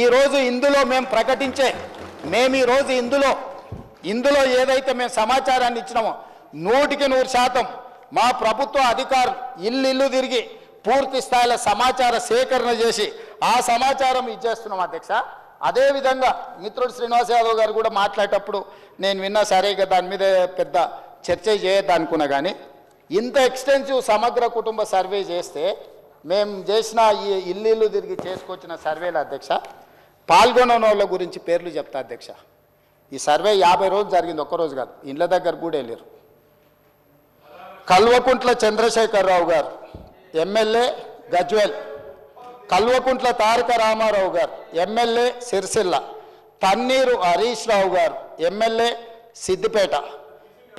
ఈరోజు ఇందులో మేము ఈరోజు ఇందులో ఏదైతే మేము సమాచారాన్ని ఇచ్చినామో 100% మా ప్రభుత్వ అధికారులు ఇల్లు తిరిగి పూర్తి స్థాయిలో సమాచార సేకరణ చేసి ఆ సమాచారం ఇచ్చేస్తున్నాం అధ్యక్ష. అదేవిధంగా మిత్రుడు శ్రీనివాస్ యాదవ్ గారు కూడా మాట్లాడేటప్పుడు నేను విన్నా, సరేగా దాని మీద పెద్ద చర్చ చేయొద్దు అనుకున్నా, కానీ ఇంత ఎక్స్టెన్సివ్ సమగ్ర కుటుంబ సర్వే చేస్తే మేము చేసిన ఈ ఇల్లు తిరిగి చేసుకొచ్చిన సర్వేలు అధ్యక్ష, పాల్గొన్న వాళ్ళ గురించి పేర్లు చెప్తా అధ్యక్ష. ఈ సర్వే 50 రోజులు జరిగింది, ఒక్కరోజు కాదు, ఇండ్ల దగ్గర కూడా వెళ్ళారు. Kalvakuntla Chandrashekar Rao garu MLA Gajwel, Kalvakuntla Taraka Rama Rao garu MLA Sircilla, Thanneeru Harish Rao garu MLA Siddipet,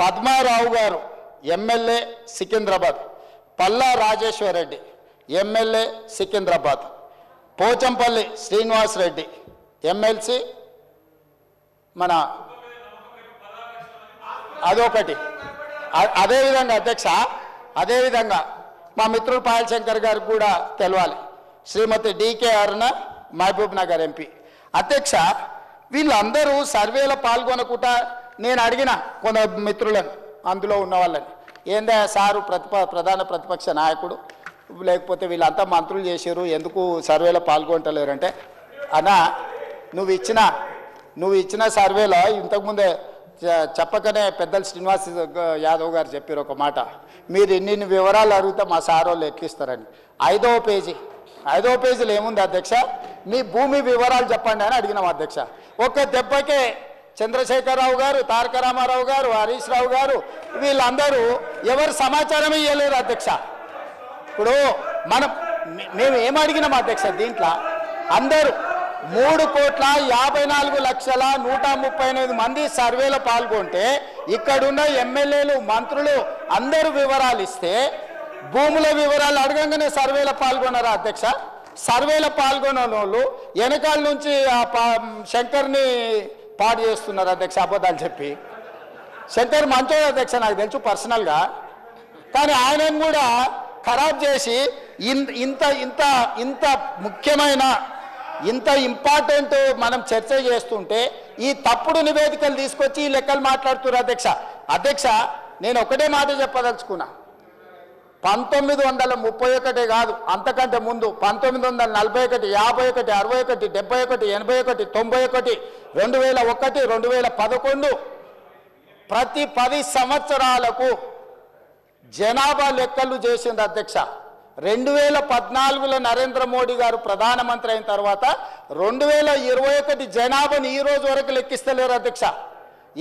Padma Rao garu MLA Secunderabad, Palla Rajeshwar Reddy MLA Secunderabad, Pochampally Srinivas Reddy MLC మన అదొకటి. అదేవిధంగా అధ్యక్ష, అదేవిధంగా మా మిత్రుడు పాయల్ శంకర్ గారికి కూడా తెలవాలి, శ్రీమతి డికే అరుణ మహబూబ్ నగర్ ఎంపీ. అధ్యక్ష, వీళ్ళందరూ సర్వేలో పాల్గొనకుండా నేను అడిగిన కొంత మిత్రులను, అందులో ఉన్న వాళ్ళని, ఏందా సారు ప్రధాన ప్రతిపక్ష నాయకుడు, లేకపోతే వీళ్ళంతా మంత్రులు చేశారు, ఎందుకు సర్వేలో పాల్గొంటలేరంటే, అన్నా నువ్వు ఇచ్చిన సర్వేలో ఇంతకుముందే చెప్పకనే పెద్దలు శ్రీనివాస్ యాదవ్ గారు చెప్పారు ఒక మాట, మీరు ఇన్ని వివరాలు అడిగితే మా సార్ వాళ్ళు ఎట్లిస్తారని. 5వ పేజీలో ఏముంది అధ్యక్ష, మీ భూమి వివరాలు చెప్పండి అని అడిగినాం అధ్యక్ష. ఒక్క దెబ్బకే చంద్రశేఖరరావు గారు, తారక రామారావు గారు, హరీష్ రావు గారు వీళ్ళందరూ ఎవరు సమాచారం ఇవ్వలేరు అధ్యక్ష. ఇప్పుడు మేము ఏమడిగినాం అధ్యక్ష, దీంట్లో అందరూ 3,54,138 మంది సర్వేలో పాల్గొంటే ఇక్కడున్న ఎమ్మెల్యేలు మంత్రులు అందరూ వివరాలు ఇస్తే భూముల వివరాలు అడగంగానే సర్వేలో పాల్గొన్నారా అధ్యక్ష? సర్వేలో పాల్గొన్న వాళ్ళు వెనకాల నుంచి శంకర్ని పాడు చేస్తున్నారు అధ్యక్ష, అబద్ధాలు చెప్పి. శంకర్ మంచోడు అధ్యక్ష, నాకు తెలుసు పర్సనల్గా, కానీ ఆయనను కూడా ఖరాబ్ చేసి ఇంత ముఖ్యమైన ఇంత ఇంపార్టెంట్ మనం చర్చ చేస్తుంటే ఈ తప్పుడు నివేదికలు తీసుకొచ్చి ఈ లెక్కలు మాట్లాడుతున్నారు అధ్యక్ష. నేను ఒకటే మాట చెప్పదలుచుకున్నా, 1931 కాదు, అంతకంటే ముందు 1941, 51, 61, 71, 81, 91, 2001, 2011 ప్రతి 10 సంవత్సరాలకు జనాభా లెక్కలు చేసింది అధ్యక్ష. 2014లో నరేంద్ర మోడీ గారు ప్రధానమంత్రి అయిన తర్వాత 2021 జనాభాని ఈ రోజు వరకు లెక్కిస్తలేరు అధ్యక్ష.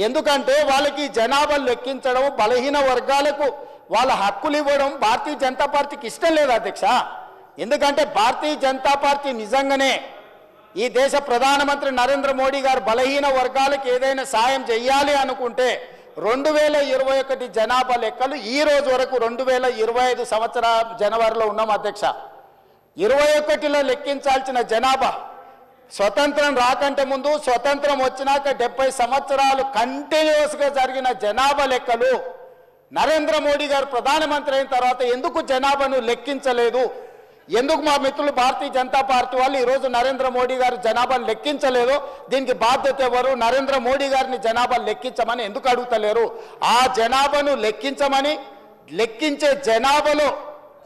ఎందుకంటే వాళ్ళకి జనాభా లెక్కించడం, బలహీన వర్గాలకు వాళ్ళ హక్కులు ఇవ్వడం భారతీయ జనతా పార్టీకి ఇష్టం లేదు అధ్యక్ష. ఎందుకంటే భారతీయ జనతా పార్టీ నిజంగానే ఈ దేశ ప్రధానమంత్రి నరేంద్ర మోడీ గారు బలహీన వర్గాలకు ఏదైనా సాయం చేయాలి అనుకుంటే 2021 జనాభా లెక్కలు ఈ రోజు వరకు 2025 సంవత్సరం జనవరిలో ఉన్నాం అధ్యక్ష. 21లో లెక్కించాల్సిన జనాభా స్వతంత్రం రాకంటే ముందు, స్వతంత్రం వచ్చినాక 70 సంవత్సరాలు కంటిన్యూస్గా జరిగిన జనాభా లెక్కలు నరేంద్ర మోడీ గారు ప్రధానమంత్రి అయిన తర్వాత ఎందుకు జనాభాను లెక్కించలేదు? ఎందుకు మా మిత్రులు భారతీయ జనతా పార్టీ వాళ్ళు ఈరోజు నరేంద్ర మోడీ గారు జనాభాను లెక్కించలేదు? దీనికి బాధ్యత ఎవరు? నరేంద్ర మోడీ గారిని జనాభా లెక్కించమని ఎందుకు అడుగుతలేరు? ఆ జనాభాను లెక్కించమని, లెక్కించే జనాభాలో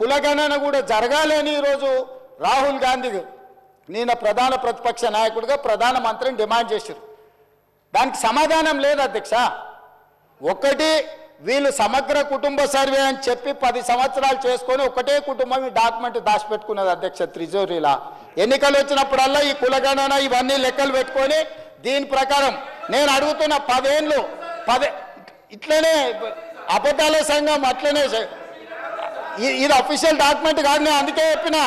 కులగణన కూడా జరగాలి అని ఈరోజు రాహుల్ గాంధీ నేను ప్రధాన ప్రతిపక్ష నాయకుడిగా ప్రధానమంత్రిని డిమాండ్ చేశారు. దానికి సమాధానం లేదు అధ్యక్ష. ఒకటి, వీళ్ళు సమగ్ర కుటుంబ సర్వే అని చెప్పి 10 సంవత్సరాలు చేసుకొని ఒకటే కుటుంబం ఈ డాక్యుమెంట్ దాచిపెట్టుకున్నది అధ్యక్ష త్రిజోరీలా. ఎన్నికలు వచ్చినప్పుడల్లా ఈ కులగణన ఇవన్నీ లెక్కలు పెట్టుకొని దీని ప్రకారం నేను అడుగుతున్న 10 ఏళ్ళు ఇట్లనే అబద్ధాల సంఘం అట్లనే ఇది అఫీషియల్ డాక్యుమెంట్ కాదు. నేను అందుకే చెప్పిన